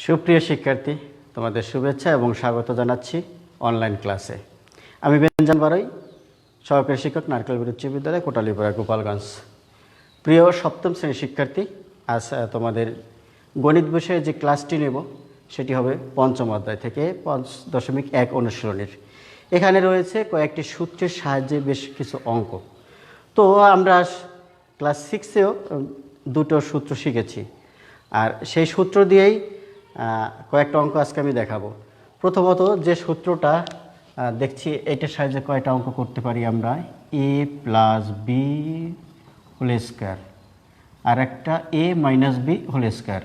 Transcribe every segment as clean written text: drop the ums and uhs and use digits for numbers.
সুপ্রিয় শিক্ষার্থী, তোমাদের শুভেচ্ছা এবং স্বাগত জানাচ্ছি অনলাইন ক্লাসে। আমি বেঞ্জান বারই, সহকারী শিক্ষক, নারকেলবাড়ি উচ্চ বিদ্যালয়, কোটালীপাড়া, গোপালগঞ্জ। প্রিয় সপ্তম শ্রেণীর শিক্ষার্থী, আজ তোমাদের গণিত বিষয়ে যে ক্লাসটি নেব সেটি হবে পঞ্চম অধ্যায় থেকে 5.1 অনুশীলনীর। এখানে রয়েছে কয়েকটি সূত্রের সাহায্যে বেশ কিছু অঙ্ক। তো আমরা ক্লাস 6-এও দুটো সূত্র শিখেছি, আর সেই সূত্র দিয়েই কয়েকটা অঙ্ক আজকে আমি দেখাবো। প্রথমত যে সূত্রটা দেখছি, এটার সাহায্যে কয়টা অঙ্ক করতে পারি আমরা, a plus B whole square আর একটা a minus B whole square.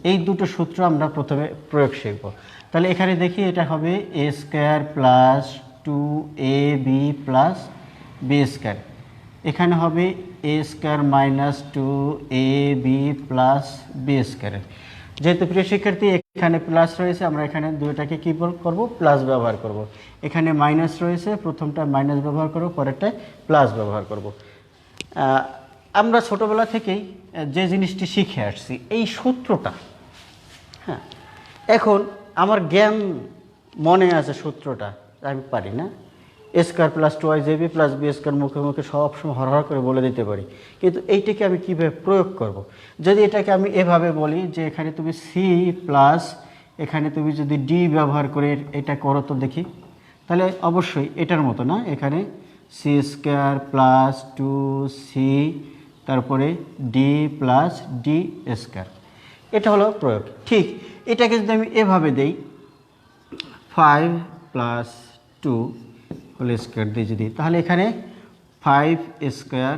এই দুটো সূত্র আমরা প্রথমে প্রয়োগ শিখব। তাহলে এখানে দেখি, এটা হবে a square plus 2ab plus B square. এখানে হবে a square minus 2ab plus B square. যেহেতু প্রিয় শিক্ষার্থী এখানে প্লাস রয়েছে, আমরা এখানে দুইটাকে কী করব, প্লাস ব্যবহার করব। এখানে মাইনাস রয়েছে, প্রথমটা মাইনাস ব্যবহার করব, পরেরটায় প্লাস ব্যবহার করব। আমরা ছোটোবেলা থেকেই যে জিনিসটি শিখে আসছি, এই সূত্রটা, হ্যাঁ, এখন আমার জ্ঞান মনে আছে, সূত্রটা আমি পারি না। A square plus 2ab plus B square মুখে মুখে সবসময় হরহর করে বলে দিতে পারি, কিন্তু এইটাকে আমি কীভাবে প্রয়োগ করব। যদি এটাকে আমি এভাবে বলি যে এখানে তুমি সি প্লাস এখানে তুমি যদি ডি ব্যবহার করে এটা করো তো দেখি, তাহলে অবশ্যই এটার মতো না, এখানে সি স্কোয়ার প্লাস 2c তারপরে ডি প্লাস ডি স্কোয়ার, এটা হলো প্রয়োগ। ঠিক এটাকে যদি আমি এভাবে দেই 5 প্লাস 2 হোল স্কোয়ার দিয়ে যদি, তাহলে এখানে 5 স্কোয়ার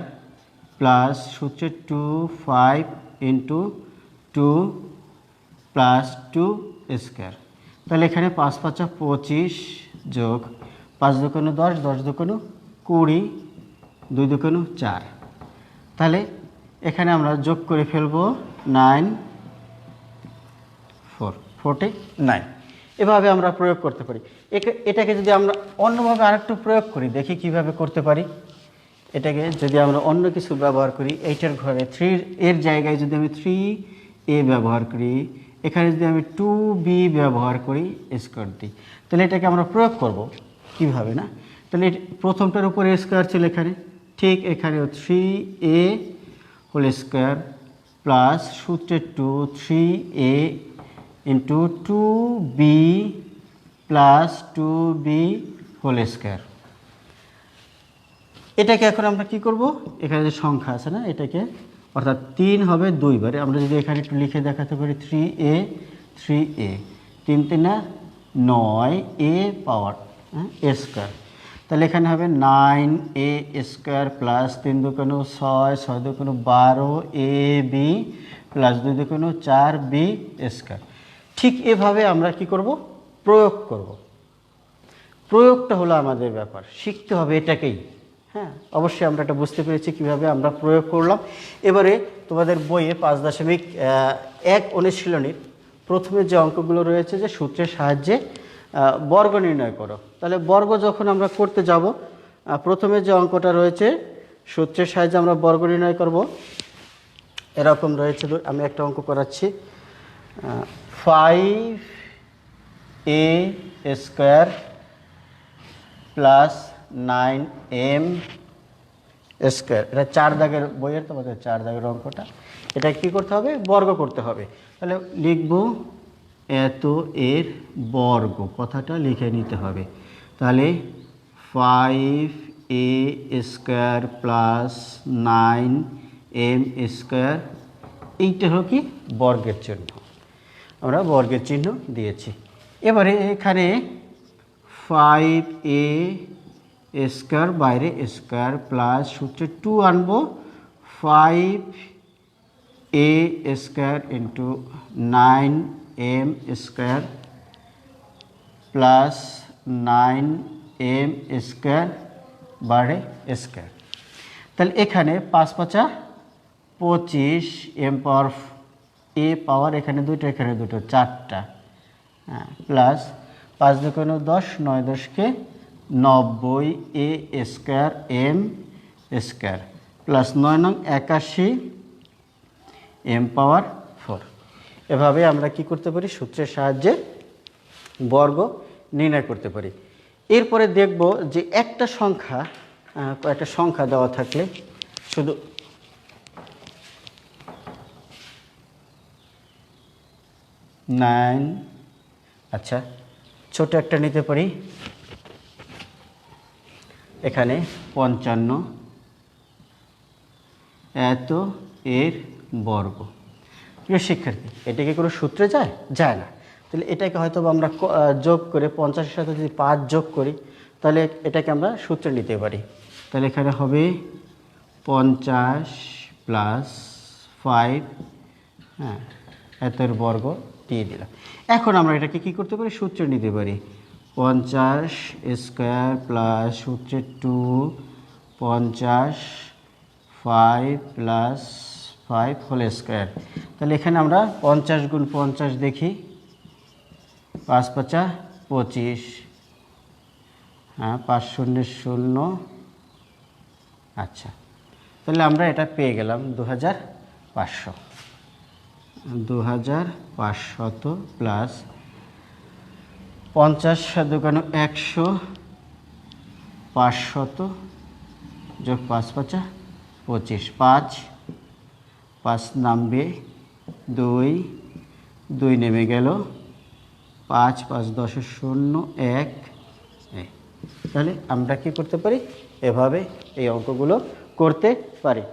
প্লাস হচ্ছে 5 ইন্টু 2 প্লাস 2 স্কোয়ার। তাহলে এখানে 5 5 25 যোগ 5 দুগুণ 10, 10 দুগুণ 20, 2 দুগুণ 4। তাহলে এখানে আমরা যোগ করে ফেলবো 9 4 49। এভাবে আমরা প্রয়োগ করতে পারি। এটাকে যদি আমরা অন্যভাবে আরেকটু প্রয়োগ করি, দেখি কিভাবে করতে পারি। এটাকে যদি আমরা অন্য কিছু ব্যবহার করি, এইটার ঘরে 3 এর জায়গায় যদি আমি 3a ব্যবহার করি, এখানে যদি আমি 2b ব্যবহার করি, স্কোয়ার দিই, তাহলে এটাকে আমরা প্রয়োগ করব কিভাবে না। তাহলে প্রথমটার উপরে স্কোয়ার ছিল এখানে, ঠিক এখানেও 3a হোল স্কোয়ার প্লাস সূত্রের 3a into 2b plus 2b whole square. এটাকে এখন আমরা কি করব, এখানে যে সংখ্যা আছে না, এটাকে অর্থাৎ 3 হবে 2 বারে। আমরা যদি এখানে একটু লিখে দেখাতে পারি 3a 3 3 9a পাওয়ার স্কোয়ার, তাহলে এখানে হবে 9a স্কোয়ার প্লাস 3 দুগুণ 6, 6 দুগুণ 12ab প্লাস 2 দুগুণ 4b স্কোয়ার। ঠিক এভাবে আমরা কি করব, প্রয়োগ করব। প্রয়োগটা হলো আমাদের ব্যাপার, শিখতে হবে এটাকেই। হ্যাঁ, অবশ্যই আমরা এটা বুঝতে পেরেছি কীভাবে আমরা প্রয়োগ করলাম। এবারে তোমাদের বইয়ে 5.1 অনুশীলনীর প্রথমে যে অঙ্কগুলো রয়েছে, যে সূত্রের সাহায্যে বর্গ নির্ণয় করো। তাহলে বর্গ যখন আমরা করতে যাব, প্রথমে যে অঙ্কটা রয়েছে, সূত্রের সাহায্যে আমরা বর্গ নির্ণয় করব, এরকম রয়েছে। আমি একটা অঙ্ক করাচ্ছি, 5a square plus 9m square. এটা 4 দাগের বইয়ের, তোমাদের 4 দাগের অঙ্কটা। এটা কি করতে হবে, বর্গ করতে হবে। তাহলে লিখব এত এর বর্গ, কথাটা লিখে নিতে হবে। তাহলে 5a square plus 9m square, এইটা হলো কি বর্গের চিহ্ন, আমরা বর্গের চিহ্ন দিয়েছি। এবারে এখানে 5a স্কোয়ার বাইরে স্কোয়ার প্লাস হচ্ছে 2 আনবো, 5a square into 9m square plus 9m square বাইরে স্কোয়ার। তাহলে এখানে 5 5 25 m পাওয়ার a পাওয়ার, এখানে দুটো এখানে দুটো, 4টা, হ্যাঁ, প্লাস 5 দুগুণ 10, 9 10 90a square m square plus 9 9 81 m power 4। এভাবে আমরা কি করতে পারি, সূত্রের সাহায্যে বর্গ নির্ণয় করতে পারি। এরপরে দেখব যে একটা সংখ্যা দেওয়া থাকলে শুধু 9, আচ্ছা ছোট একটা নিতে পারি, এখানে 55 এত এর বর্গ। প্রিয় শিক্ষার্থী, এটা কি কোনো সূত্রে যায়? যায় না। তাহলে এটাকে হয়তো আমরা যোগ করে 50-এর সাথে যদি 5 যোগ করি তাহলে এটাকে আমরা সূত্রে নিতে পারি। তাহলে এখানে হবে 50 প্লাস 5, হ্যাঁ, এতের বর্গ দিয়ে দিলাম। এখন আমরা এটাকে কি করতে পারি, সূত্রে নিতে পারি। 50 স্কোয়ার প্লাস সূত্রে 2 50 5 প্লাস 5 হোল স্কোয়ার। তাহলে এখানে আমরা 50 গুণ 50 দেখি, 5 5 25, হ্যাঁ 5 0 0, আচ্ছা তাহলে আমরা এটা পেয়ে গেলাম 2500 প্লাস 50 দোকানো 100 500 যোগ 5 5 25, 5 নামবে 2 নেমে গেল, 5 5 10 0 1। তাহলে আমরা কি করতে পারি, এভাবে এই অঙ্কগুলো করতে পারি।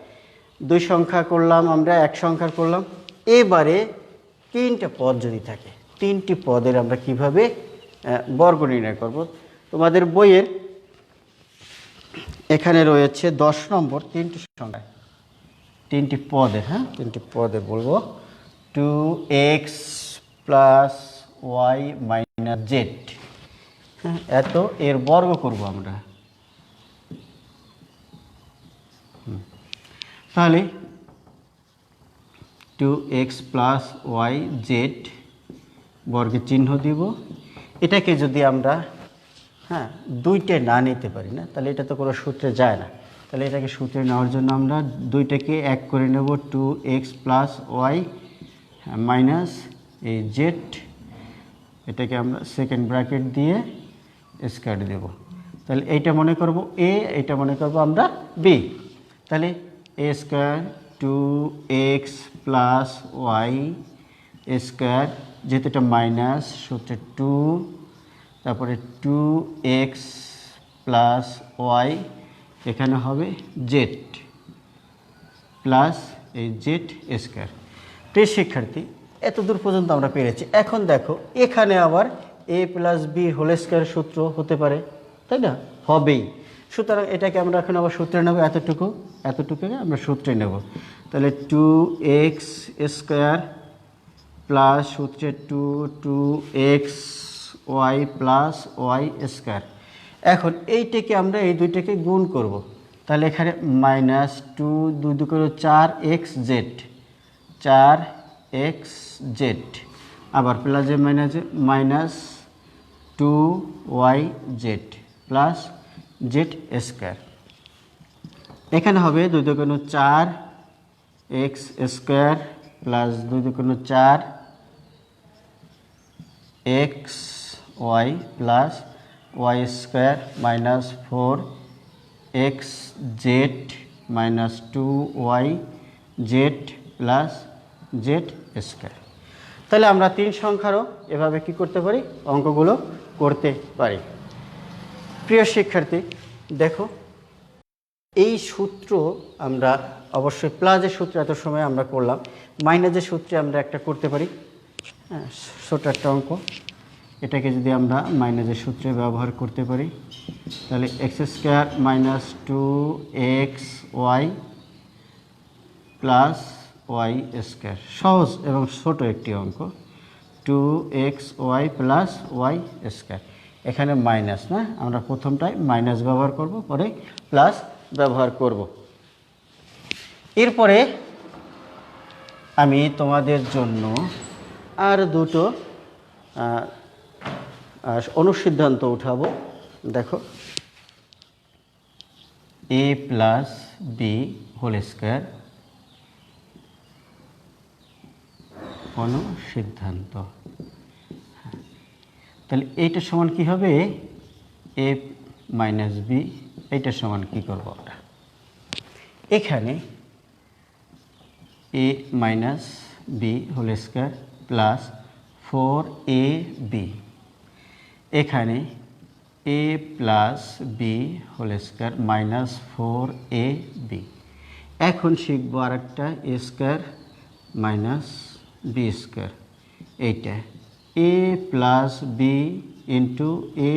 2 সংখ্যা করলাম, আমরা 1 সংখ্যা করলাম। এবারে 3টা পদ যদি থাকে, 3টি পদের আমরা কিভাবে বর্গ নির্ণয় করব। তোমাদের বইয়ের এখানে রয়েছে 10 নম্বর 3টি সংখ্যা, 3টি পদের, হ্যাঁ 3টি পদের বলবো। 2x plus Y minus Z, হ্যাঁ এত এর বর্গ করব আমরা। তাহলে 2x প্লাস ওয়াই জেড বর্গের চিহ্ন দিব। এটাকে যদি আমরা হ্যাঁ 2টে না নিতে পারি না, তাহলে এটা তো কোনো সূত্রে যায় না। তাহলে এটাকে সূত্রে নেওয়ার জন্য আমরা 2টাকে 1 করে নেব, 2x প্লাস ওয়াই মাইনাস এই জেড, এটাকে আমরা সেকেন্ড ব্র্যাকেট দিয়ে স্কয়ার দেব। তাহলে এইটা মনে করব এ, এটা মনে করব আমরা বি। তাহলে A square 2x plus Y square, যেহেতু এটা মাইনাস সূত্রে 2, তারপরে 2x প্লাস ওয়াই, এখানে হবে জেড প্লাস এই জেড স্কয়ার। প্রিয় শিক্ষার্থী, এত দূর পর্যন্ত আমরা পেরেছি। এখন দেখো এখানে আবার a plus B whole square সূত্র হতে পারে, তাই না? হবেই। সুতরাং এটাকে আমরা এখন আবার সূত্রে নেব, এতটুকুকে আমরা সূত্রে নেব। তাহলে 2x স্কয়ার প্লাস সূত্রে 2x Y plus Y square. এখন এইটাকে আমরা এই দুইটাকে গুণ করব। তাহলে এখানে মাইনাস 2 2 2 করে 4x জেড, 4x জেড, আবার প্লাসে মাইনাসে minus 2y Z plus Z square. এখানে হবে 2 2 করে 4x স্কয়ার প্লাস 2 2 করে 4x Y plus Y square minus 4x Z minus 2y Z plus Z square. তাহলে আমরা 3 সংখ্যারও এভাবে কি করতে পারি, অঙ্কগুলো করতে পারি। প্রিয় শিক্ষার্থী, দেখো এই সূত্র আমরা অবশ্যই প্লাসের সূত্র এত সময় আমরা করলাম, মাইনাসের সূত্রে আমরা একটা করতে পারি। হ্যাঁ ছোট একটা অঙ্ক, এটাকে যদি আমরা মাইনাসের সূত্রে ব্যবহার করতে পারি, তাহলে X square minus 2x Y plus Y square, সহজ এবং ছোট একটি অঙ্ক। 2x Y plus Y square, এখানে মাইনাস না, আমরা প্রথমটায় মাইনাস ব্যবহার করব, পরে প্লাস ব্যবহার করব। এরপরে আমি তোমাদের জন্য আর দুটো অনুসিদ্ধান্ত উঠাবো। দেখো a plus B whole square অনুসিদ্ধান্ত। তাহলে এইটা সমান কি হবে, এ মাইনাস বি। এইটার সমান কি করব আমরা, এখানে A minus B whole square plus 4ab, এখানে A plus B whole square minus 4ab। এখন শিখবো আর একটা A square minus B square, এইটা A plus B into A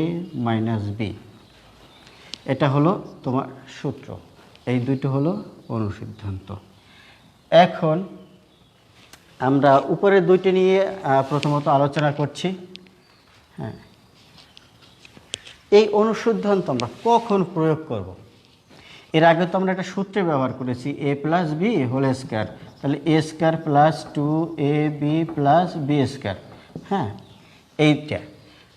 minus B. এটা হলো তোমার সূত্র, এই দুটো হলো অনুসিদ্ধান্ত। এখন আমরা উপরের দুইটি নিয়ে প্রথমত আলোচনা করছি। হ্যাঁ, এই অনুসিদ্ধান্ত আমরা কখন প্রয়োগ করব? এর আগে তো আমরা একটা সূত্রে ব্যবহার করেছি, A plus B whole square, তাহলে A square plus 2ab plus B square. হ্যাঁ, এইটা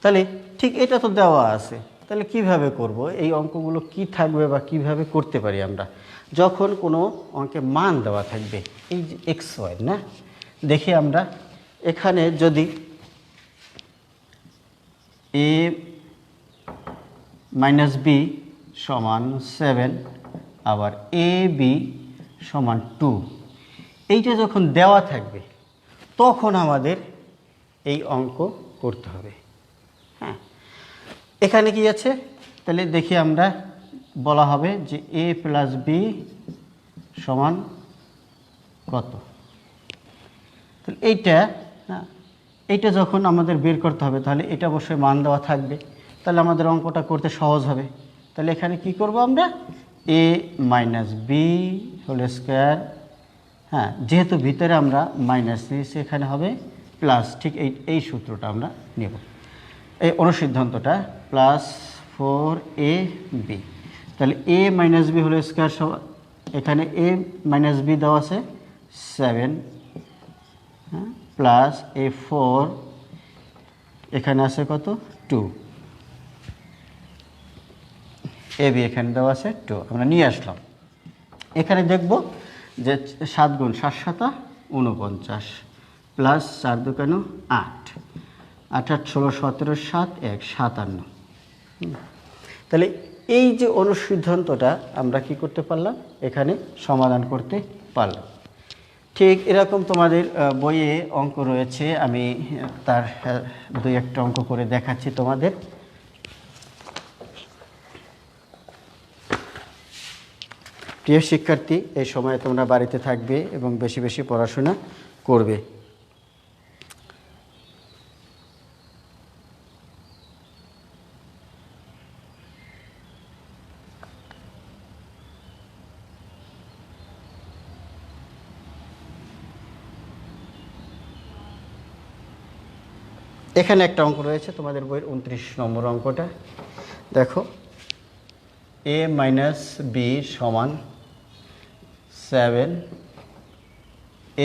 তাহলে ঠিক এটা তো দেওয়া আছে, তাহলে কিভাবে করব? এই অঙ্কগুলো কি থাকবে বা কিভাবে করতে পারি আমরা? যখন কোনো অঙ্কে মান দেওয়া থাকবে, এই যে এক্স ওয়াই না, দেখি আমরা এখানে যদি এ মাইনাস বি সমান 7 আবার এ বি সমান 2, এইটা যখন দেওয়া থাকবে তখন আমাদের এই অঙ্ক করতে হবে। হ্যাঁ, এখানে কি আছে তাহলে দেখি আমরা, বলা হবে যে এ প্লাস বি সমান কত। তাহলে এইটা যখন আমাদের বের করতে হবে, তাহলে এটা অবশ্যই মান দেওয়া থাকবে, তাহলে আমাদের অঙ্কটা করতে সহজ হবে। তাহলে এখানে কি করব আমরা, এ মাইনাস বি হোল স্কয়ার, হ্যাঁ যেহেতু ভিতরে আমরা মাইনাস নিয়েছি এখানে হবে প্লাস, ঠিক এই সূত্রটা আমরা নেব, এই অনুসিদ্ধান্তটা প্লাস 4ab। তাহলে A minus B whole square সমান, এখানে এ মাইনাস বি দেওয়া আছে 7, হ্যাঁ প্লাস এ 4, এখানে আছে কত 2, এ বি এখানে দেওয়া আছে 2, আমরা নিয়ে আসলাম। এখানে দেখব যে 7 গুণ 7 7 49 প্লাস 4 2 8, 8 8 16 17 7 1 57। তাহলে এই যে অনুসিদ্ধান্তটা আমরা কি করতে পারলাম, এখানে সমাধান করতে পারলাম। ঠিক এরকম তোমাদের বইয়ে অঙ্ক রয়েছে, আমি তার 2-1টা অঙ্ক করে দেখাচ্ছি তোমাদের। প্রিয় শিক্ষার্থী, এই সময় তোমরা বাড়িতে থাকবে এবং বেশি বেশি পড়াশোনা করবে। এখানে একটা অঙ্ক রয়েছে তোমাদের বইয়ের 29 নম্বর অঙ্কটা, দেখো এ মাইনাস বি সমান 7,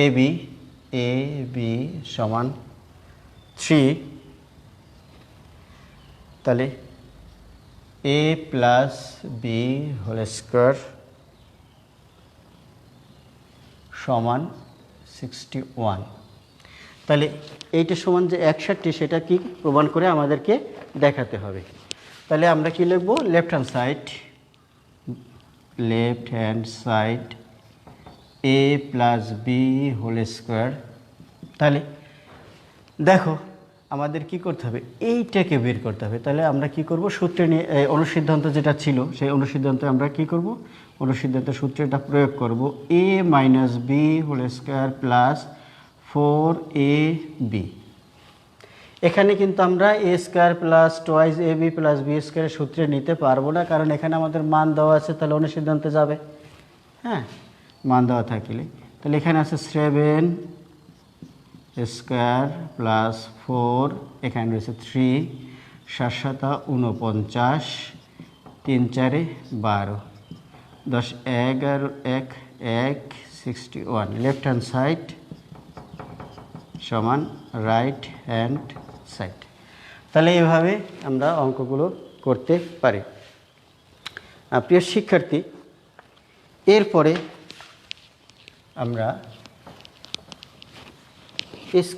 এ বি সমান 3, তাহলে এ প্লাস বি হোল স্কয়ার সমান 61। তাহলে এইটা সমান যে 61, সেটা কি প্রমাণ করে আমাদেরকে দেখাতে হবে। তাহলে আমরা কি লিখব, লেফট হ্যান্ড সাইড এ প্লাস বি হোল স্কয়ার। তাহলে দেখো আমাদের কি করতে হবে, এইটাকে বের করতে হবে। তাহলে আমরা কি করব, সূত্রে নিয়ে অনুসিদ্ধান্ত যেটা ছিল সেই অনুসিদ্ধান্তে আমরা কি করব, অনুসিদ্ধান্তের সূত্রটা প্রয়োগ করব, A minus B whole square plus 4ab। এখানে কিন্তু আমরা A square plus twice A B plus B স্কয়ারের সূত্রে নিতে পারবো না, কারণ এখানে আমাদের মান দেওয়া আছে, তাহলে অনুসিদ্ধান্তে যাবে। হ্যাঁ, মান দেওয়া থাকলে তাহলে এখানে আছে 7 স্কয়ার প্লাস 4, এখানে রয়েছে 3, 7 7 49, 3 4 12, 10 11 1 1 61। লেফট হ্যান্ড সাইড সমান রাইট হ্যান্ড সাইড। তাহলে এইভাবে আমরা অঙ্কগুলো করতে পারি। প্রিয় শিক্ষার্থী, এরপরে আমরা এস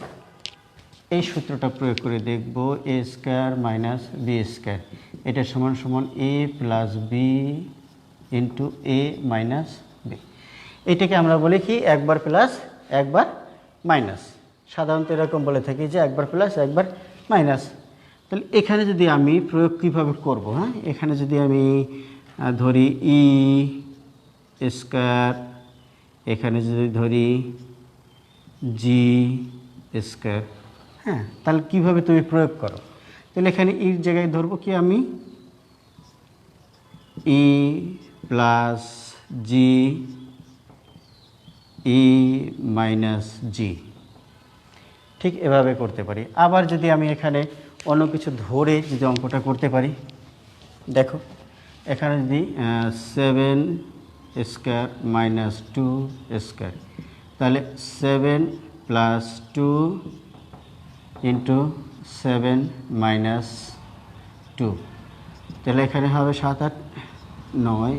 এই সূত্রটা প্রয়োগ করে দেখব এ স্কোয়ার মাইনাস বি স্কোয়ার এটা সমান সমান এ plus B into A minus B. এটাকে আমরা বলি কি একবার প্লাস একবার মাইনাস, সাধারণত এরকম বলে থাকি যে একবার প্লাস একবার মাইনাস। তাহলে এখানে যদি আমি প্রয়োগ কীভাবে করব, হ্যাঁ, এখানে যদি আমি ধরি ই স্কোয়ার, এখানে যদি ধরি জি স্কোয়ার, হ্যাঁ, তাহলে কীভাবে তুমি প্রয়োগ করো? তাহলে এখানে ইর জায়গায় ধরবো কি আমি ই প্লাস জি ই মাইনাস জি, ঠিক এভাবে করতে পারি। আবার যদি আমি এখানে অন্য কিছু ধরে যদি অঙ্কটা করতে পারি, দেখো এখানে যদি 7 স্কোয়ার মাইনাস 2 স্কোয়ার, তাহলে 7 প্লাস 2 ইন্টু 7 মাইনাস 2, তাহলে এখানে হবে 7 8 9,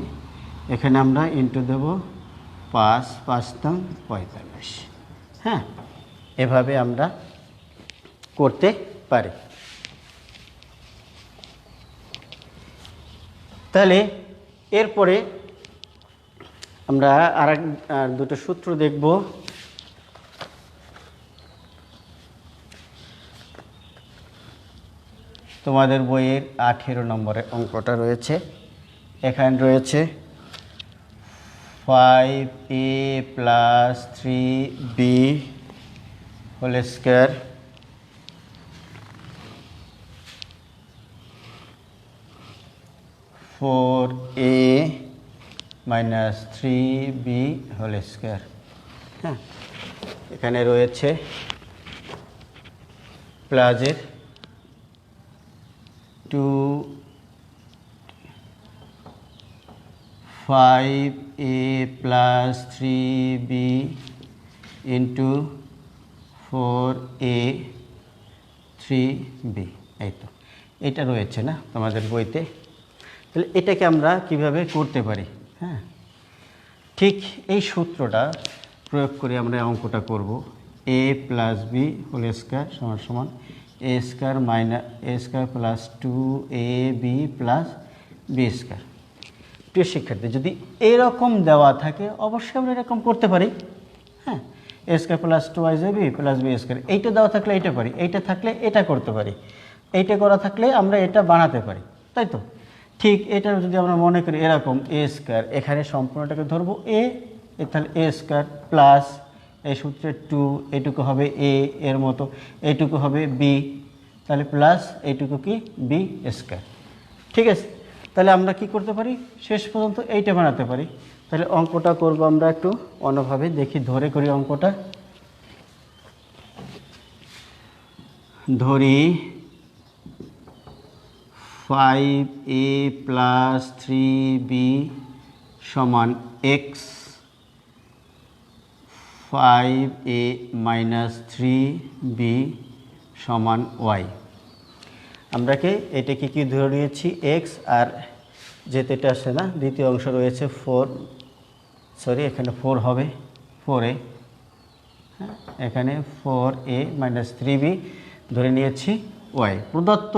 এখানে আমরা ইন্টু দেব 5 5 দাম 45। হ্যাঁ, এভাবে আমরা করতে পারি। তাহলে এরপরে আমরা আর দুটো সূত্র দেখব। তোমাদের বইয়ের 18 নম্বরের অঙ্কটা রয়েছে, এখানে রয়েছে 5a plus 3b whole square four A minus 3b whole square. হ্যাঁ, এখানে রয়েছে প্লাসের 2 5a plus 3b into 4a 3b, এই তো এটা রয়েছে না তোমাদের বইতে। তাহলে এটাকে আমরা কিভাবে করতে পারি? হ্যাঁ, ঠিক এই সূত্রটা প্রয়োগ করে আমরা অঙ্কটা করব। A plus B whole square সমান সমান A square minus A square plus 2ab plus B square. প্রিয় শিক্ষার্থী, যদি এরকম দেওয়া থাকে অবশ্যই আমরা এরকম করতে পারি। হ্যাঁ, A square plus 2ab plus B square, এইটা দেওয়া থাকলে এইটা পারি, এইটা থাকলে এটা করতে পারি, এইটা করা থাকলে আমরা এটা বানাতে পারি, তাই তো? ঠিক এটা যদি আমরা মনে করি এরকম এ স্কোয়ার, এখানে সম্পূর্ণটাকে ধরবো এ, তাহলে এ স্কোয়ার প্লাস এই সূত্রে 2, এইটুকু হবে এ এর মতো, এইটুকু হবে বি, তাহলে প্লাস এইটুকু কি বি স্কোয়ার। ঠিক আছে, তাহলে আমরা কি করতে পারি? শেষ পর্যন্ত এইটা বানাতে পারি। তাহলে অঙ্কটা করব আমরা একটু অন্যভাবে, দেখি ধরে করি অঙ্কটা। ধরি 5a প্লাস 3b সমান এক্স, 5a মাইনাস 3b সমান ওয়াই। আমরাকে এটাকে কি ধরে নিয়েছি এক্স, আর যেহেতু এটা আসে না, দ্বিতীয় অংশ রয়েছে 4, সরি এখানে 4 হবে 4a, হ্যাঁ, এখানে 4a মাইনাস 3b ধরে নিয়েছি ওয়াই। প্রদত্ত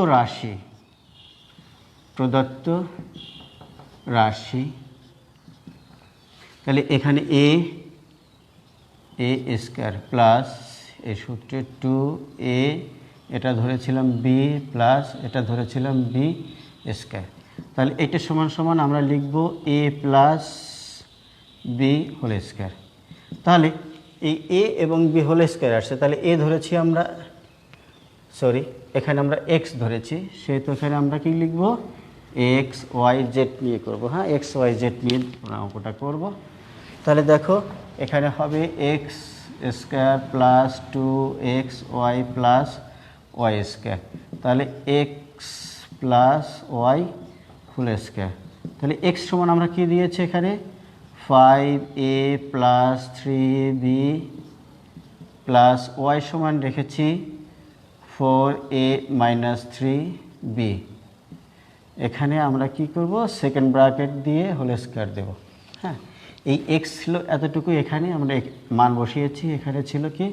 রাশি, তাহলে এখানে এ স্কোয়ার প্লাস এই সূত্রে 2a, এটা ধরেছিলাম বি প্লাস এটা ধরেছিলাম বি স্কোয়ার। তাহলে এটা সমান সমান আমরা লিখব এ প্লাস বি হোল স্কোয়ার। তাহলে এই এ এবং বি হোল স্কোয়ার আসছে, তাহলে এ ধরেছি আমরা, সরি এখানে আমরা এক্স ধরেছি, সেহেতু এখানে আমরা কি লিখব এক্স ওয়াই জেড নিয়ে করব। হ্যাঁ, এক্স ওয়াই জেড নিয়ে অঙ্কটা করব। তাহলে দেখো এখানে হবে X square plus 2xy plus Y square, তাহলে X plus Y whole square. তাহলে এক্স সমান আমরা কি দিয়েছি এখানে 5a plus 3b plus Y সমান রেখেছি 4a মাইনাস 3b। এখানে আমরা কি করব, সেকেন্ড ব্র্যাকেট দিয়ে হোল স্কোয়ার দেব। হ্যাঁ, এই এক্স ছিল এতটুকু, এখানে আমরা মান বসিয়েছি, এখানে ছিল কি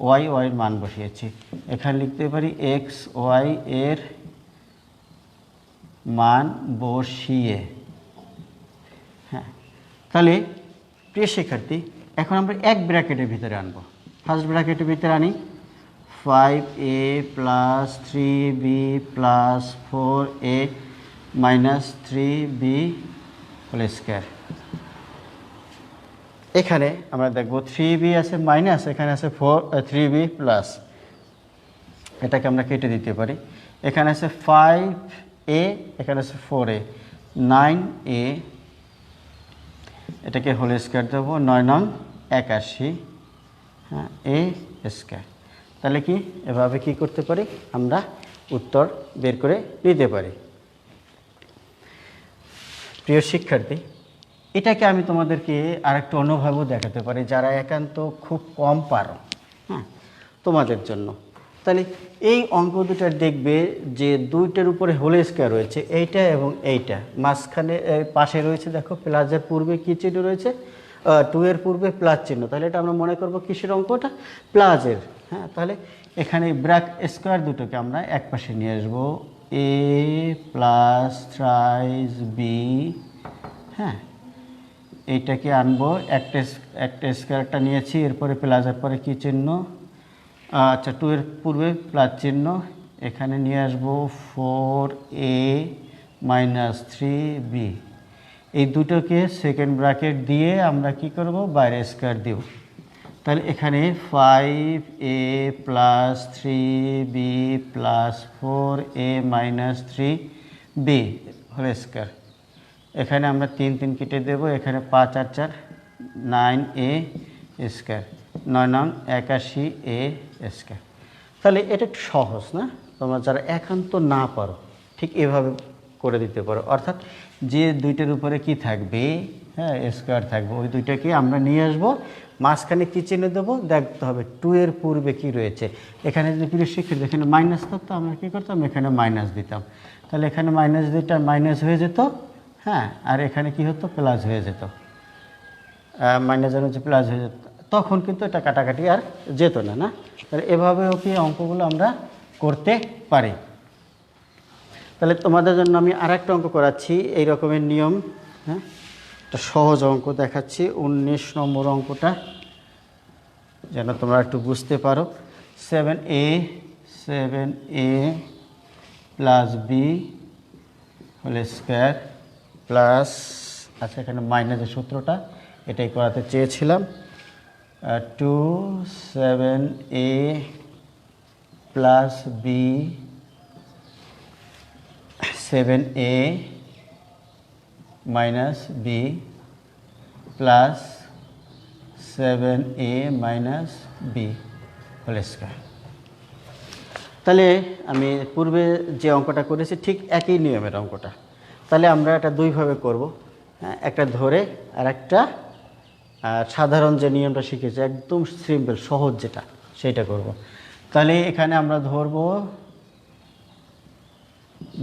ওয়াই এর মান বসিয়েছি। এখানে লিখতে পারি এক্স ওয়াই এর মান বসিয়ে। হ্যাঁ, তাহলে প্রিয় শিক্ষার্থী, এখন আমরা এক ব্র্যাকেটের ভিতরে আনবো। ফার্স্ট ব্র্যাকেটের ভিতরে আনি 5a plus 3b plus 4a minus 3b whole square. এখানে আমরা দেখব 3b আছে মাইনাস, এখানে আছে 3b প্লাস, এটাকে আমরা কেটে দিতে পারি। এখানে আছে 5a, এখানে আছে 4a, 9a, এটাকে হোল স্কোয়ার দেবো, 9 নং 81, হ্যাঁ, এ স্কোয়ার। তাহলে কি এভাবে কি করতে পারি, আমরা উত্তর বের করে নিতে পারি। প্রিয় শিক্ষার্থী, এটাকে আমি তোমাদেরকে আরেকটু অন্যভাবেও দেখাতে পারি, যারা একান্ত খুব কম পারো, হ্যাঁ, তোমাদের জন্য। তাহলে এই অঙ্ক দুটার দেখবে যে দুইটার উপরে হোল স্কোয়ার রয়েছে, এইটা এবং এইটা, মাঝখানে পাশে রয়েছে দেখো প্লাসের পূর্বে কী চিহ্ন রয়েছে, 2 এর পূর্বে প্লাস চিহ্ন। তাহলে এটা আমরা মনে করব কিসের অঙ্কটা, প্লাসের। হ্যাঁ, তাহলে এখানে ব্র্যাক স্কোয়ার দুটোকে আমরা এক পাশে নিয়ে আসবো, এ প্লাস থ্রাইস বি। হ্যাঁ, এইটাকে আনবো, একটা স্কোয়ারটা নিয়েছি, এরপরে প্লাসের পরে কী চিহ্ন, আচ্ছা 2 এর পূর্বে প্লাস চিহ্ন, এখানে নিয়ে আসবো 4a মাইনাস 3b। এই দুটোকে সেকেন্ড ব্র্যাকেট দিয়ে আমরা কি করব, বাইরে স্কোয়ার দিব। তাহলে এখানে 5a plus 3b plus 4a minus 3b whole square. এখানে আমরা 3 3 কেটে দেবো, এখানে 5 আর 4 9a স্কোয়ার, 9 নং 81a স্কোয়ার। তাহলে এটা একটু সহজ না, তোমরা যারা একান্ত না পারো ঠিক এভাবে করে দিতে পারো। অর্থাৎ যে দুইটার উপরে কি থাকবে, হ্যাঁ, স্কোয়ার থাকবে, ওই দুইটাকে আমরা নিয়ে আসবো, মাঝখানে কী চিহ্ন দেবো, দেখতে হবে 2 এর পূর্বে কি রয়েছে। এখানে যদি প্রিয় শিক্ষার্থী এখানে মাইনাস থাকতো, আমরা কী করতাম, এখানে মাইনাস দিতাম। তাহলে এখানে মাইনাস দিটা মাইনাস হয়ে যেত, হ্যাঁ, আর এখানে কি হতো, প্লাস হয়ে যেত, মাইনাসের হচ্ছে প্লাস হয়ে যেত, তখন কিন্তু এটা কাটাকাটি আর যেত না, না। তাহলে এভাবেও কি অঙ্কগুলো আমরা করতে পারি। তাহলে তোমাদের জন্য আমি আরেকটা অঙ্ক করাচ্ছি এই রকমের নিয়ম, হ্যাঁ, একটা সহজ অঙ্ক দেখাচ্ছি, 19 নম্বর অঙ্কটা, যেন তোমরা একটু বুঝতে পারো। 7a plus B whole square plus, আচ্ছা এখানে মাইনাসের সূত্রটা এটাই করাতে চেয়েছিলাম, 7a plus B 7a minus B plus 7a minus B whole square. তাহলে আমি পূর্বে যে অঙ্কটা করেছি ঠিক একই নিয়মের অঙ্কটা। তাহলে আমরা এটা দুইভাবে করব, হ্যাঁ, একটা ধরে আর একটা সাধারণ যে নিয়মটা শিখেছি একদম সিম্পল সহজ যেটা, সেইটা করব। তাহলে এখানে আমরা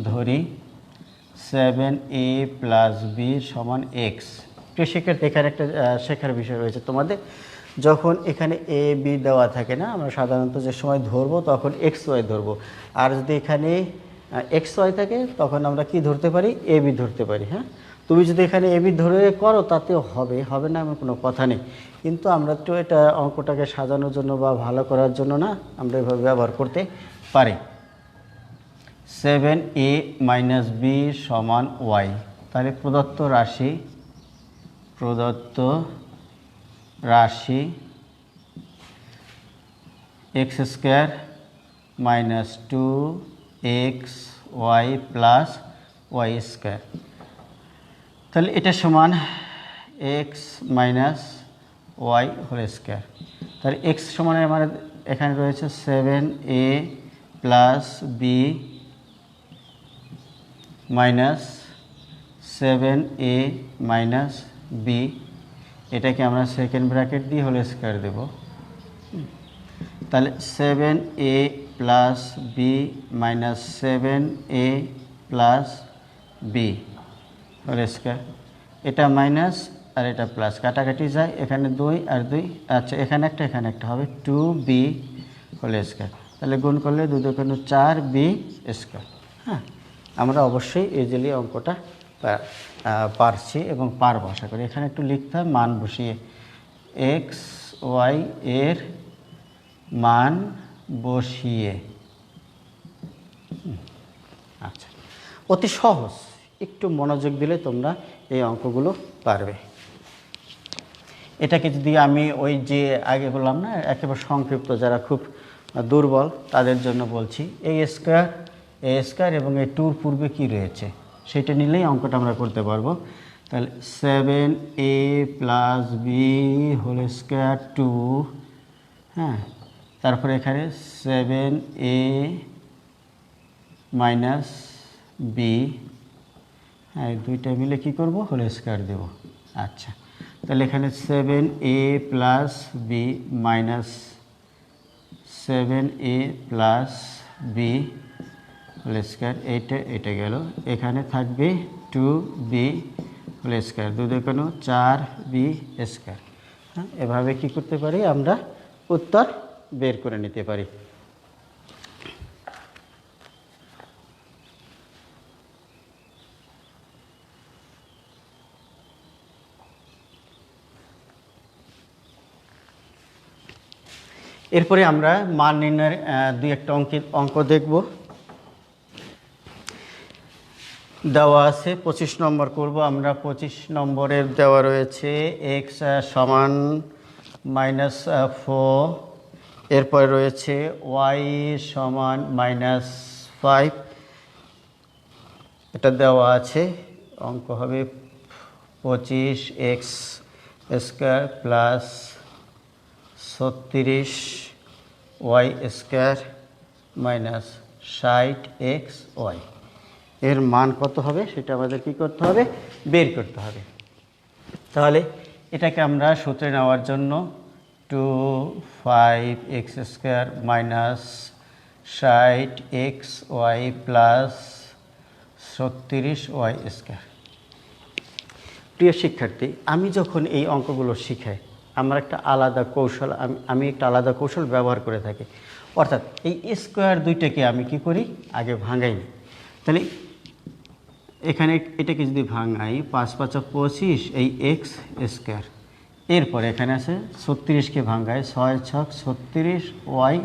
ধরি 7a প্লাস বি সমান এক্স। প্রিয় শিক্ষার্থী, এখানে একটা শেখার বিষয় রয়েছে তোমাদের, যখন এখানে এ বি দেওয়া থাকে না, আমরা সাধারণত যে সময় ধরবো তখন এক্স ওয়াই ধরবো, আর যদি এখানে এক্স ওয়াই থাকে তখন আমরা কি ধরতে পারি, এ বি ধরতে পারি। হ্যাঁ, তুমি যদি এখানে এ বি ধরে করো তাতেও হবে না, এমন কোনো কথা নেই, কিন্তু আমরা তো এটা অঙ্কটাকে সাজানোর জন্য বা ভালো করার জন্য না, আমরা এভাবে ব্যবহার করতে পারি। 7a মাইনাস বি সমান ওয়াই। তাহলে প্রদত্ত রাশি X square minus 2xy plus Y square. তাহলে এটা সমান X minus Y whole square. তাহলে এক্স সমান আমার এখানে রয়েছে 7a plus B minus 7a minus B, এটাকে আমরা সেকেন্ড ব্র্যাকেট দিয়ে হোল স্কোয়ার দেব। তাহলে 7a plus B minus 7a plus B whole square, এটা মাইনাস আর এটা প্লাস, কাটাকাটি যায়, এখানে 2 আর 2, আচ্ছা এখানে একটা হবে 2b হোল স্কয়ার। তাহলে গুণ করলে 2 2 4b স্কয়ার। হ্যাঁ, আমরা অবশ্যই ইজিলি অঙ্কটা পারছি এবং পারবো আশা করি। এখানে একটু লিখতে হবে মান বসিয়ে, এক্স ওয়াই এর মান বসিয়ে। আচ্ছা, অতি সহজ, একটু মনোযোগ দিলে তোমরা এই অঙ্কগুলো পারবে। এটাকে যদি আমি ওই যে আগে বললাম না, একেবারে সংক্ষিপ্ত, যারা খুব দুর্বল তাদের জন্য বলছি, এ স্কয়ার এবং এই 2 পূর্বে কি রয়েছে সেটা নিলেই অঙ্কটা আমরা করতে পারবো। তাহলে 7a plus B whole square 2, হ্যাঁ, তারপরে এখানে 7a মাইনাস বি, হ্যাঁ, দুইটা মিলে কি করব, হোল স্কয়ার দেব। আচ্ছা, তাহলে এখানে 7a plus B minus 7a plus B whole square, এটা গেল। এখানে থাকবে 2b whole square, 2 2 4b square. হ্যাঁ, এভাবে কি করতে পারি, আমরা উত্তর বের করে নিতে পারি। এরপরে আমরা মান নির্ণয়ের 2-1টা অঙ্ক দেখব। দেওয়া আছে 25 নম্বর করব আমরা। 25 নম্বরের দেওয়া রয়েছে এক্স সমান -4, এরপরে রয়েছে ওয়াই সমান -5, এটা দেওয়া আছে। অঙ্ক হবে 25x square plus 36y square minus 60xy। এর মান কত হবে সেটা আমাদের কি করতে হবে, বের করতে হবে। তাহলে এটাকে আমরা সূত্রে নেওয়ার জন্য 25x square minus 60xy plus 36y square. প্রিয় শিক্ষার্থী, আমি যখন এই অঙ্কগুলো শিখাই আমার একটা আলাদা কৌশল, আমি একটা আলাদা কৌশল ব্যবহার করে থাকি। অর্থাৎ এই স্কোয়ার দুইটাকে আমি কি করি, আগে ভাঙাই। তাহলে এখানে এটাকে যদি ভাঙাই, 5 5 25, এই এক্স স্কোয়ার, এরপরে এখানে আছে 36কে ভাঙাই, 6 6 36 ওয়াই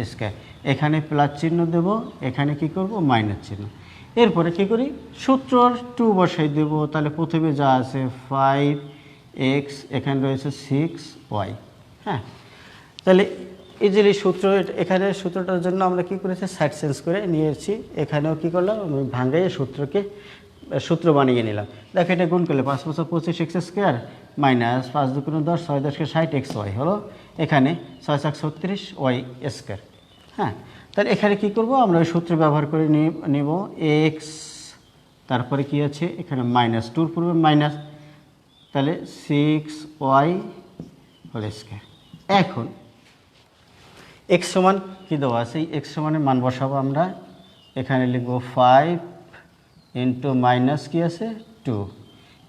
স্কোয়ার। এখানে প্লাস চিহ্ন দেব, এখানে কি করব, মাইনাস চিহ্ন। এরপরে কি করি, সূত্র 2 বসাই দেব। তাহলে প্রথমে যা আছে 5x, এখানে রয়েছে 6y। হ্যাঁ, তাহলে ইজিলি সূত্র, এখানে সূত্রটার জন্য আমরা কি করেছি, সাইড চেঞ্জ করে নিয়েছি। এখানেও কি করলাম, আমি ভাঙাইয়ে সূত্র বানিয়ে নিলাম। দেখো, এটা গুণ করলে 5 5 25x স্কোয়ার মাইনাস 5 2 10, 6 10 60xy হলো। এখানে 6 6 36y স্কোয়ার। হ্যাঁ, তাহলে এখানে কি করব, আমরা ওই সূত্র ব্যবহার করে নিব এক্স, তারপরে কি আছে এখানে মাইনাস, 2 পূর্বে মাইনাস, তাহলে 6y হোল স্কয়ার। এখন এক্স সমান কী দেওয়া আছে, এই এক্স সমানের মান বসাবো আমরা। এখানে লিখব 5 ইন্টু মাইনাস কি আছে 2,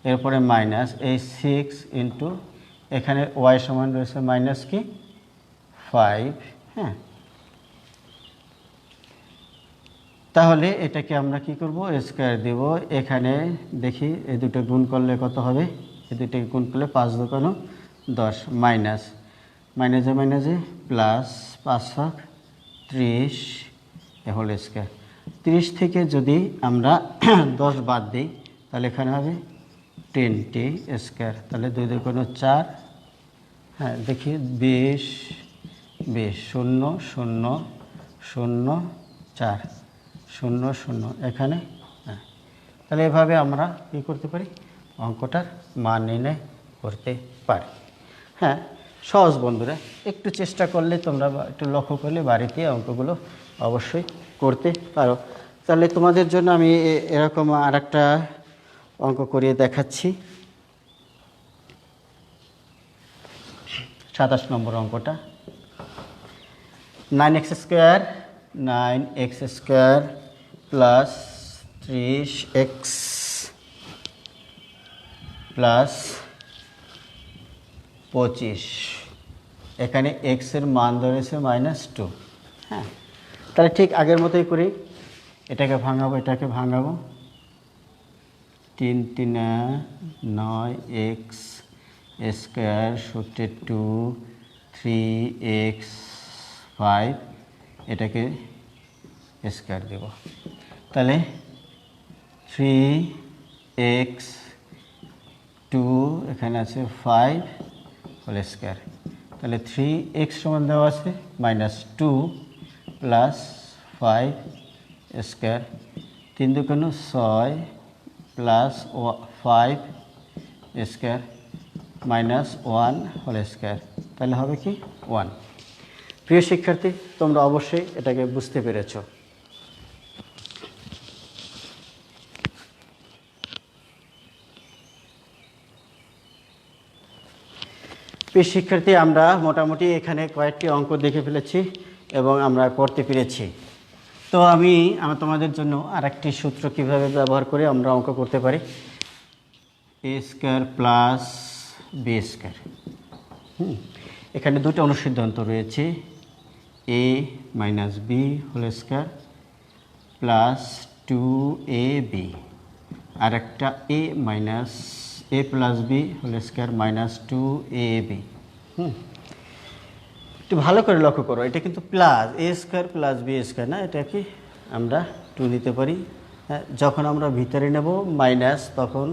এরপরে মাইনাস এই 6 ইন্টু এখানে ওয়াই সমান রয়েছে মাইনাস কি 5। হ্যাঁ, তাহলে এটাকে আমরা কি করব, স্কয়ার দেব। এখানে দেখি এই দুটো গুণ করলে কত হবে, এই দুটোকে গুণ করলে 5 2 10 মাইনাস মাইনাসে মাইনাসে প্লাস 5 30 হোল স্কয়ার। 30 থেকে যদি আমরা 10 বাদ দিই তাহলে এখানে হবে 20 স্কয়ার। তাহলে 2 2 4, হ্যাঁ দেখি 20 20 0 0 0 4 0 0 এখানে। হ্যাঁ, তাহলে এভাবে আমরা কী করতে পারি, অঙ্কটার মান নির্ণয় করতে পারি। হ্যাঁ, সহজ বন্ধুরা, একটু চেষ্টা করলে তোমরা, একটু লক্ষ্য করলে বাড়িতে অঙ্কগুলো অবশ্যই করতে পারো। তাহলে তোমাদের জন্য আমি এরকম আরেকটা অঙ্ক করিয়ে দেখাচ্ছি। 27 নম্বর অঙ্কটা, 9x square plus 30x plus 25, এখানে এক্স এর মান ধরেছে -2। হ্যাঁ, তাহলে ঠিক আগের মতোই করি, এটাকে ভাঙাবো, এটাকে ভাঙাবো, 3 3 9 এক্স স্কোয়ার সূত্রে 2 3x 5, এটাকে স্কোয়ার দেব, তাহলে 3x 2 এখানে আছে 5 হোল স্কোয়ার, তাহলে 3x সমান দেওয়া আছে -2 plus 5 square, 3 2 6 plus 5 square -1 whole square, তাহলে হবে কি 1। প্রিয় শিক্ষার্থী, তোমরা অবশ্যই এটাকে বুঝতে পেরেছো। প্রিয় শিক্ষার্থী, আমরা মোটামুটি এখানে কয়েকটি অঙ্ক দেখে ফেলেছি এবং আমরা করতে পেরেছি। তো আমি তোমাদের জন্য আরেকটি সূত্র কিভাবে ব্যবহার করে আমরা অঙ্ক করতে পারি, A square plus B square. এখানে দুটো অনুসিদ্ধান্ত রয়েছে, A minus B whole square plus 2ab, আর একটা A plus B whole square -2ab। একটু ভালো করে লক্ষ্য করো, এটা কিন্তু plus A square plus B square না, এটা কি আমরা 2 নিতে পারি। হ্যাঁ, যখন আমরা ভিতরে নেব মাইনাস তখন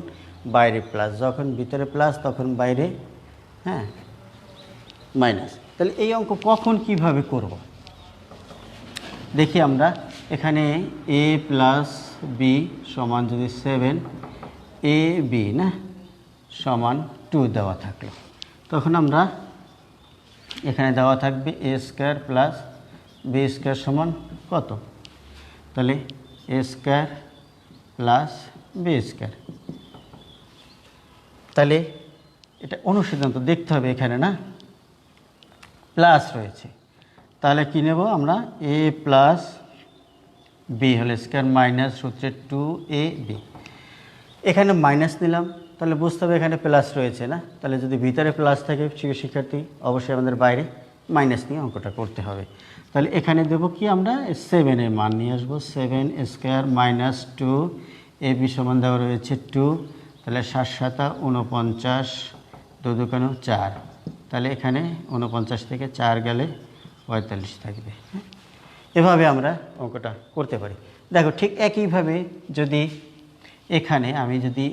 বাইরে প্লাস, যখন ভিতরে প্লাস তখন বাইরে মাইনাস। তাহলে এই অঙ্ক কখন কিভাবে করব দেখি আমরা। এখানে এ প্লাস বি সমান যদি 7, এ বি না সমান 2 দেওয়া থাকলো, তখন আমরা এখানে দেওয়া থাকবে এ স্কোয়ার প্লাস বি স্কোয়ার সমান কত, তাহলে এ স্কোয়ার প্লাস বি স্কোয়ার। তাহলে এটা অনুসিদ্ধান্ত দেখতে হবে, এখানে না প্লাস রয়েছে, তাহলে কী নেব আমরা, A plus B whole square minus সূত্রে 2ab, এখানে মাইনাস নিলাম, তাহলে বুঝতে হবে এখানে প্লাস রয়েছে না, তাহলে যদি ভিতরে প্লাস থাকে শিক্ষার্থী অবশ্যই আমাদের বাইরে মাইনাস নিয়ে অঙ্কটা করতে হবে। তাহলে এখানে দেবো কি আমরা 7-এর মান নিয়ে আসবো, 7 স্কোয়ার মাইনাস 2, এ বি সমান দেওয়া রয়েছে 2, তাহলে 7 7 49, 2 2 4, তাহলে এখানে 49 থেকে 4 গেলে 45 থাকবে। এভাবে আমরা অঙ্কটা করতে পারি। দেখো ঠিক একইভাবে যদি এখানে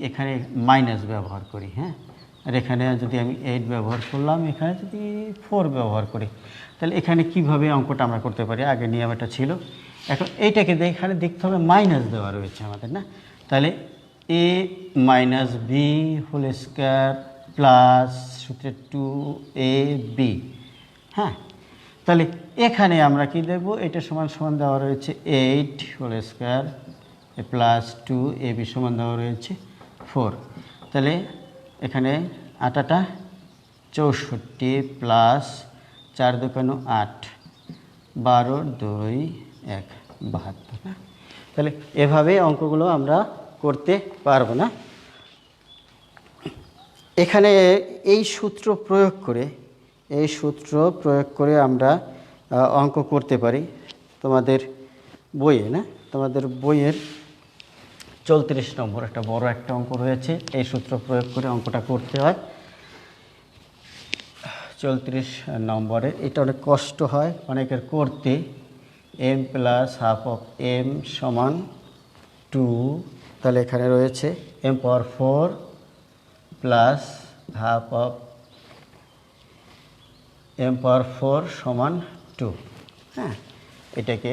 এখানে মাইনাস ব্যবহার করি, হ্যাঁ, আর এখানে যদি আমি 8 ব্যবহার করলাম, এখানে যদি 4 ব্যবহার করি, তাহলে এখানে কিভাবে অঙ্কটা আমরা করতে পারি, আগে নিয়ম এটা ছিল। এখন এইটাকে এখানে দেখতে হবে মাইনাস দেওয়া রয়েছে আমাদের না, তাহলে A minus B whole square plus সূত্রে 2ab। হ্যাঁ, তাহলে এখানে আমরা কি দেব, এটা সমান সমান দেওয়া রয়েছে 8 হোল স্কোয়ার প্লাস 2ab সমান দেওয়া রয়েছে 4, তাহলে এখানে 8 64 প্লাস 4 2 8, 12 2 1 72 না। তাহলে এভাবে অঙ্কগুলো আমরা করতে পারবো না। এখানে এই সূত্র প্রয়োগ করে আমরা অঙ্ক করতে পারি। তোমাদের বইয়ে না, তোমাদের বইয়ের 34 নম্বর একটা বড় একটা অঙ্ক রয়েছে, এই সূত্র প্রয়োগ করে অঙ্কটা করতে হয়। 34 নম্বরে এটা অনেক কষ্ট হয় অনেকের করতে। m plus half of m সমান 2, তাহলে এখানে রয়েছে m power 4 plus half of m power 4 সমান 2। হ্যাঁ, এটাকে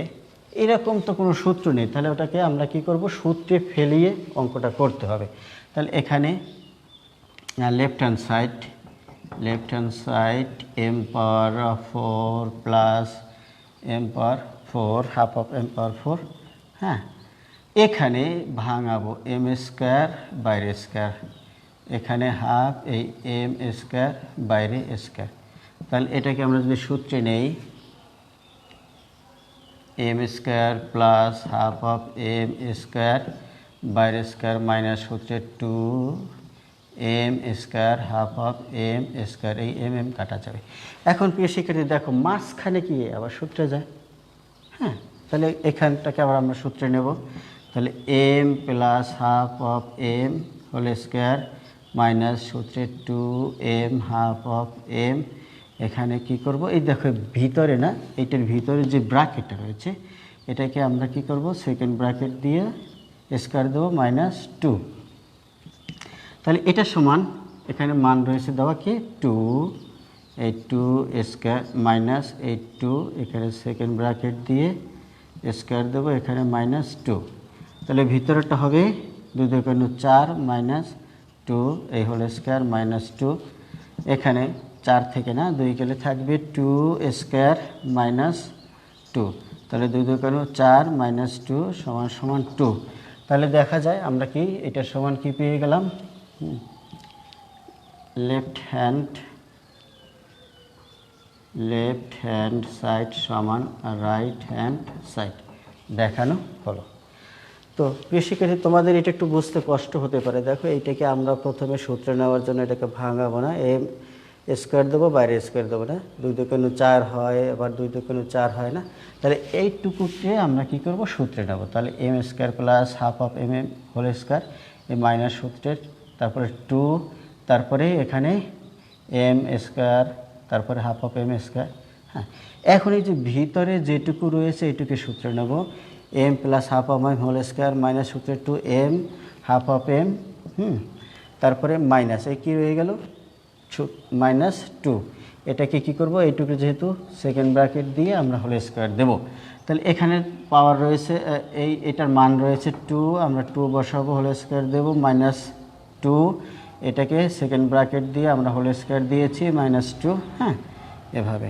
এরকম তো কোনো সূত্র নেই, তাহলে ওটাকে আমরা কি করব, সূত্রে ফেলিয়ে অঙ্কটা করতে হবে। তাহলে এখানে left hand side m power 4 plus m power 4 half of m power 4। হ্যাঁ, এখানে ভাঙাবো m স্কোয়ার বাইরে স্কোয়ার, এখানে হাফ এই m স্কোয়ার বাইরে স্কোয়ার, তাহলে এটাকে আমরা যদি সূত্রে নেই, m square plus half of m square বাইরে স্কোয়ার মাইনাস সূত্রে 2 M square half of M square, এই এম এম কাটা যাবে। এখন প্রিয় শিক্ষার্থী দেখো মাঝখানে কি আবার সূত্রে যায়, হ্যাঁ, তাহলে এখানটাকে আবার আমরা সূত্রে নেব। তাহলে M plus half of M whole square minus সূত্রে 2m হাফ অফ এম। এখানে কি করব, এই দেখো ভিতরে না, এইটার ভিতরে যে ব্র্যাকেটটা রয়েছে এটাকে আমরা কি করব, সেকেন্ড ব্র্যাকেট দিয়ে স্কোয়ার দেবো -2। তাহলে এটা সমান, এখানে মান রয়েছে দেওয়া কি 2, এই 2 স্কোয়ার মাইনাস এই 2, এখানে সেকেন্ড ব্র্যাকেট দিয়ে স্কোয়ার দেবো, এখানে -2। তাহলে ভিতরেটা হবে 2 2 4 -2 এই হোল স্কোয়ার -2। এখানে 4 থেকে না 2 গেলে থাকবে 2 স্কোয়ার -2। তাহলে 2 2 4 -2 সমান সমান 2। তাহলে দেখা যায় আমরা কি এটার সমান কি পেয়ে গেলাম, লেফট হ্যান্ড সাইড সমান রাইট হ্যান্ড সাইড দেখানো হলো। তো প্রিয় শিক্ষার্থী তোমাদের এটা একটু বুঝতে কষ্ট হতে পারে। দেখো এইটাকে আমরা প্রথমে সূত্রে নেওয়ার জন্য এটাকে ভাঙাবো না, এম স্কোয়ার দেবো, বাইরে স্কোয়ার দেবো না, 2 2 4 হয়, আবার 2 2 4 হয় না। তাহলে এইটুকুকে আমরা কি করব, সূত্রে নেব। তাহলে M square plus half of M M whole square, এই মাইনাস সূত্রের, তারপরে 2, তারপরে এখানে এম স্কোয়ার, তারপরে হাফ অফ এম স্কোয়ার। হ্যাঁ, এখন এই যে ভিতরে যেটুকু রয়েছে এইটুকু সূত্রে নেব, M plus half of M whole square minus সূত্রে 2m হাফ অফ এম, তারপরে মাইনাস এই কী রয়ে গেল -2। এটাকে কি করব, এইটুকু যেহেতু সেকেন্ড ব্র্যাকেট দিয়ে আমরা হোল স্কোয়ার দেব। তাহলে এখানে পাওয়ার রয়েছে, এটার মান রয়েছে 2, আমরা 2 বসাবো, হোল স্কোয়ার দেবো -2। এটাকে সেকেন্ড ব্র্যাকেট দিয়ে আমরা হোল স্কোয়ার দিয়েছি -2। হ্যাঁ, এভাবে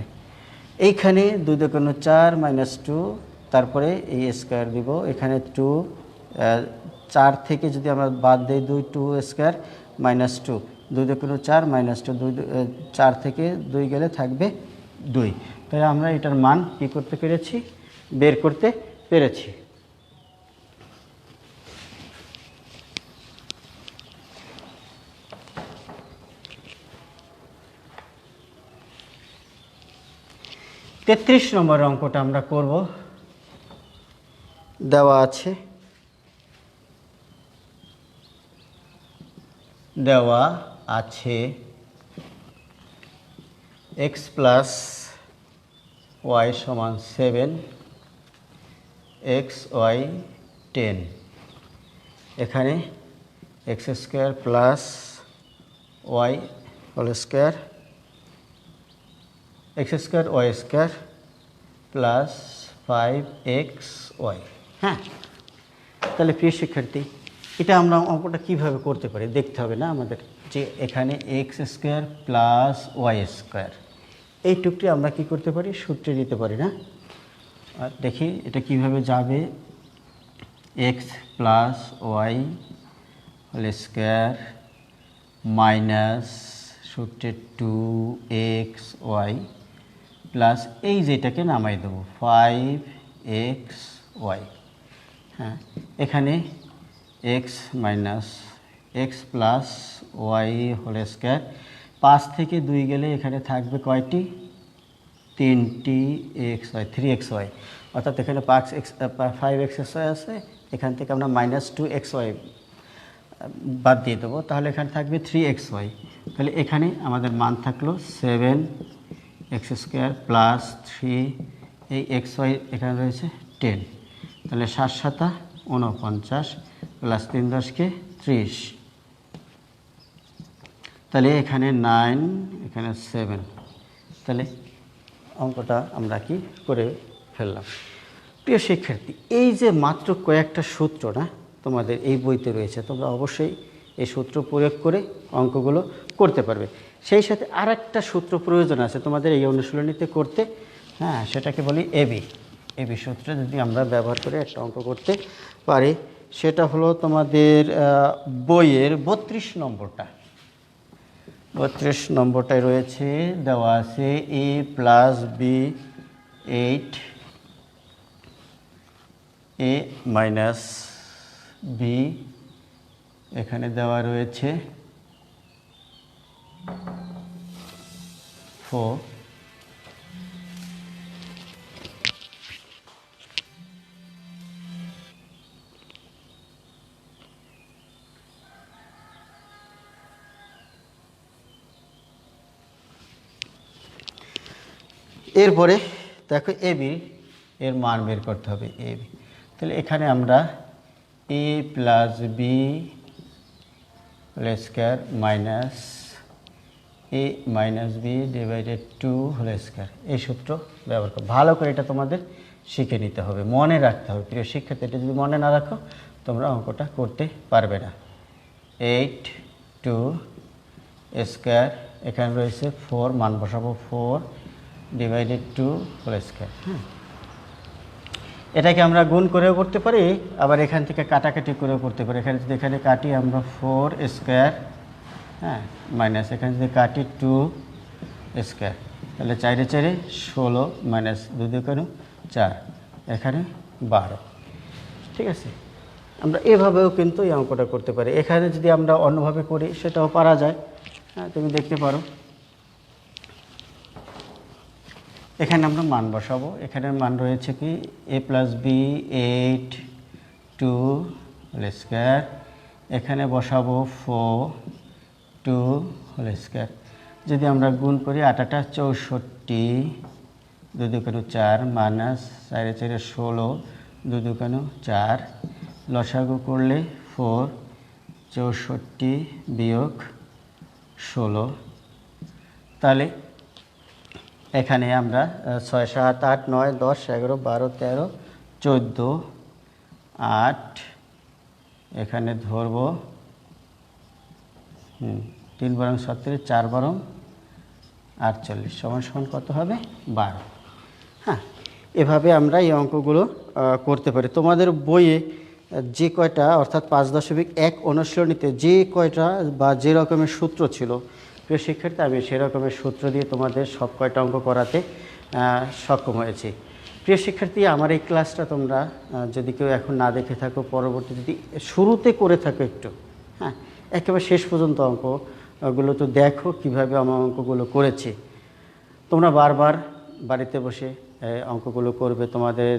এইখানে 2 2 4 -2, তারপরে এই স্কোয়ার দিব, এখানে 2, 4 থেকে যদি আমরা বাদ দিই 2 2 স্কোয়ার -2, 2 2 4 -2, 4 থেকে 2 গেলে থাকবে 2। তাই আমরা এটার মান কি করতে পেরেছি, বের করতে পেরেছি। তেত্রিশ নম্বর অঙ্কটা আমরা করব। দেওয়া আছে x প্লাস ওয়াই সমান 7, xy 10। এখানে x square plus Y whole square, x square Y square plus 5xy। হ্যাঁ, তাহলে প্রিয় শিক্ষার্থী এটা আমরা অঙ্কটা কীভাবে করতে পারি দেখতে হবে না আমাদের, যে এখানে x square plus Y square এইটুকটি আমরা কি করতে পারি, সূত্রে দিতে পারি না। আর দেখি এটা কিভাবে যাবে, x plus Y whole square minus সূত্রে 2xy প্লাস এই যেটাকে নামাই দেবো 5xy। হ্যাঁ, এখানে x minus X plus Y whole square, 5 থেকে 2 গেলে এখানে থাকবে কয়টি, 3টি xy, 3xy, অর্থাৎ এখানে 5xy আছে, এখান থেকে আমরা -2xy বাদ দিয়ে দেবো, তাহলে এখানে থাকবে 3xy। তাহলে এখানে আমাদের মান থাকলো 7x স্কোয়ার প্লাস 3, এই xy এখানে রয়েছে 10। তাহলে 7 7 49 প্লাস 3 10 কে 30। তাহলে এখানে 9, এখানে 7। তাহলে অঙ্কটা আমরা কি করে ফেললাম। প্রিয় শিক্ষার্থী, এই যে মাত্র কয়েকটা সূত্র না তোমাদের এই বইতে রয়েছে, তোমরা অবশ্যই এই সূত্র প্রয়োগ করে অঙ্কগুলো করতে পারবে। সেই সাথে আর একটা সূত্র প্রয়োজন আছে তোমাদের এই অনুশীলনীতে করতে, হ্যাঁ, সেটাকে বলি এবি সূত্র যদি আমরা ব্যবহার করে একটা অঙ্ক করতে পারি, সেটা হলো তোমাদের বইয়ের 32 নম্বরটা। 32 নম্বরটায় রয়েছে, দেওয়া আছে a plus B 8, a minus B, এখানে দেওয়া রয়েছে 4 এরপরে দেখো এ বি এর মান বের করতে হবে এ বি। তাহলে এখানে আমরা A plus B whole square minus A minus B divided 2 whole square এই সূত্র ব্যবহার করো। ভালো করে এটা তোমাদের শিখে নিতে হবে, মনে রাখতে হবে। প্রিয় শিক্ষার্থী, এটা যদি মনে না রাখো তোমরা অঙ্কটা করতে পারবে না। 8 2 স্কয়ার, এখানে রয়েছে 4, মান বসাবো 4 ডিভাইডেড 2 হোল স্কয়ার। হ্যাঁ, এটাকে আমরা গুণ করেও করতে পারি, আবার এখান থেকে কাটাকাটি করেও করতে পারি। এখানে যদি এখানে কাটি আমরা 4 স্কয়ার, হ্যাঁ, মাইনাস এখানে যদি কাটি 2 স্কয়ার, তাহলে 4 4 16 মাইনাস 2 2 4, এখানে 12। ঠিক আছে, আমরা এভাবেও কিন্তু এই অঙ্কটা করতে পারি। এখানে যদি আমরা অন্যভাবে করি সেটাও পারা যায়। হ্যাঁ, তুমি দেখতে পারো। এখানে আমরা মান বসাবো। এখানে মান রয়েছে কি এ প্লাস বি 8 2 হোল স্কয়ার, এখানে বসাবো 4 2 হোল স্কয়ার। যদি আমরা গুণ করি 8 8 64 2 2 4 মাইনাস 4 4 16 2 2 4, লসাগু করলে 4 64 বিয়োগ 16। তাহলে এখানে আমরা 6 7 8 9 10 11 12 13 14 8, এখানে ধরব 3 বারং 37 4 বারং 48 সমান সমান কত হবে 12। হ্যাঁ, এভাবে আমরা এই অঙ্কগুলো করতে পারি। তোমাদের বইয়ে যে কয়টা অর্থাৎ 5.1 অনুশীলনীতে যে কয়টা বা যে রকমের সূত্র ছিল, প্রিয় শিক্ষার্থী, আমি সেরকমের সূত্র দিয়ে তোমাদের সব কয়টা অঙ্ক করাতে সক্ষম হয়েছি। প্রিয় শিক্ষার্থী, আমার এই ক্লাসটা তোমরা যদি কেউ এখন না দেখে থাকো, পরবর্তী যদি শুরুতে করে থাকো একটু, হ্যাঁ, একেবারে শেষ পর্যন্ত অঙ্কগুলো তো দেখো কীভাবে আমার অঙ্কগুলো করেছি। তোমরা বারবার বাড়িতে বসে অঙ্কগুলো করবে। তোমাদের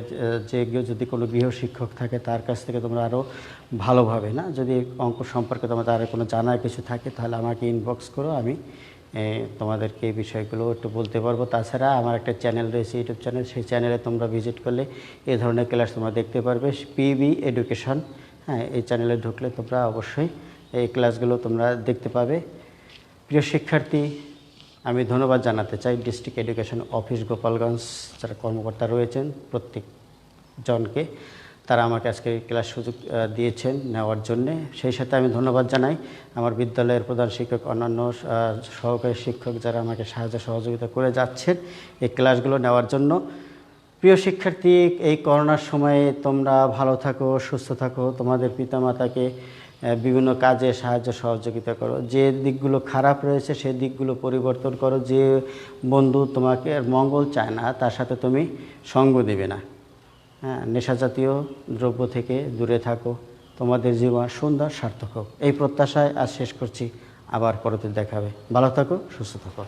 যে যদি কোনো গৃহশিক্ষক থাকে তার কাছ থেকে তোমরা আরও ভালোভাবে, না, যদি অঙ্ক সম্পর্কে তোমাদের আরও কোনো জানার কিছু থাকে তাহলে আমাকে ইনবক্স করো, আমি তোমাদেরকে এই বিষয়গুলো একটু বলতে পারবো। তাছাড়া আমার একটা চ্যানেল রয়েছে, ইউটিউব চ্যানেল, সেই চ্যানেলে তোমরা ভিজিট করলে এই ধরনের ক্লাস তোমরা দেখতে পারবে, পিবি এডুকেশন। হ্যাঁ, এই চ্যানেলে ঢুকলে তোমরা অবশ্যই এই ক্লাসগুলো তোমরা দেখতে পাবে। প্রিয় শিক্ষার্থী, আমি ধন্যবাদ জানাতে চাই ডিস্ট্রিক্ট এডুকেশন অফিস গোপালগঞ্জ যারা কর্মকর্তা রয়েছেন প্রত্যেকজনকে, তারা আমাকে আজকে ক্লাস সুযোগ দিয়েছেন নেওয়ার জন্যে। সেই সাথে আমি ধন্যবাদ জানাই আমার বিদ্যালয়ের প্রধান শিক্ষক, অন্যান্য সহকারী শিক্ষক যারা আমাকে সাহায্য সহযোগিতা করে যাচ্ছেন এই ক্লাসগুলো নেওয়ার জন্য। প্রিয় শিক্ষার্থী, এই করোনার সময়ে তোমরা ভালো থাকো, সুস্থ থাকো, তোমাদের পিতামাতাকে বিভিন্ন কাজে সাহায্য সহযোগিতা করো। যে দিকগুলো খারাপ রয়েছে সেই দিকগুলো পরিবর্তন করো। যে বন্ধু তোমাকে মঙ্গল চায় না তার সাথে তুমি সঙ্গ দেবে না। হ্যাঁ, নেশাজাতীয় দ্রব্য থেকে দূরে থাকো, তোমাদের জীবন সুন্দর সার্থক হোক, এই প্রত্যাশায় আজ শেষ করছি। আবার পরবর্তীতে দেখা হবে। ভালো থাকো, সুস্থ থাকো।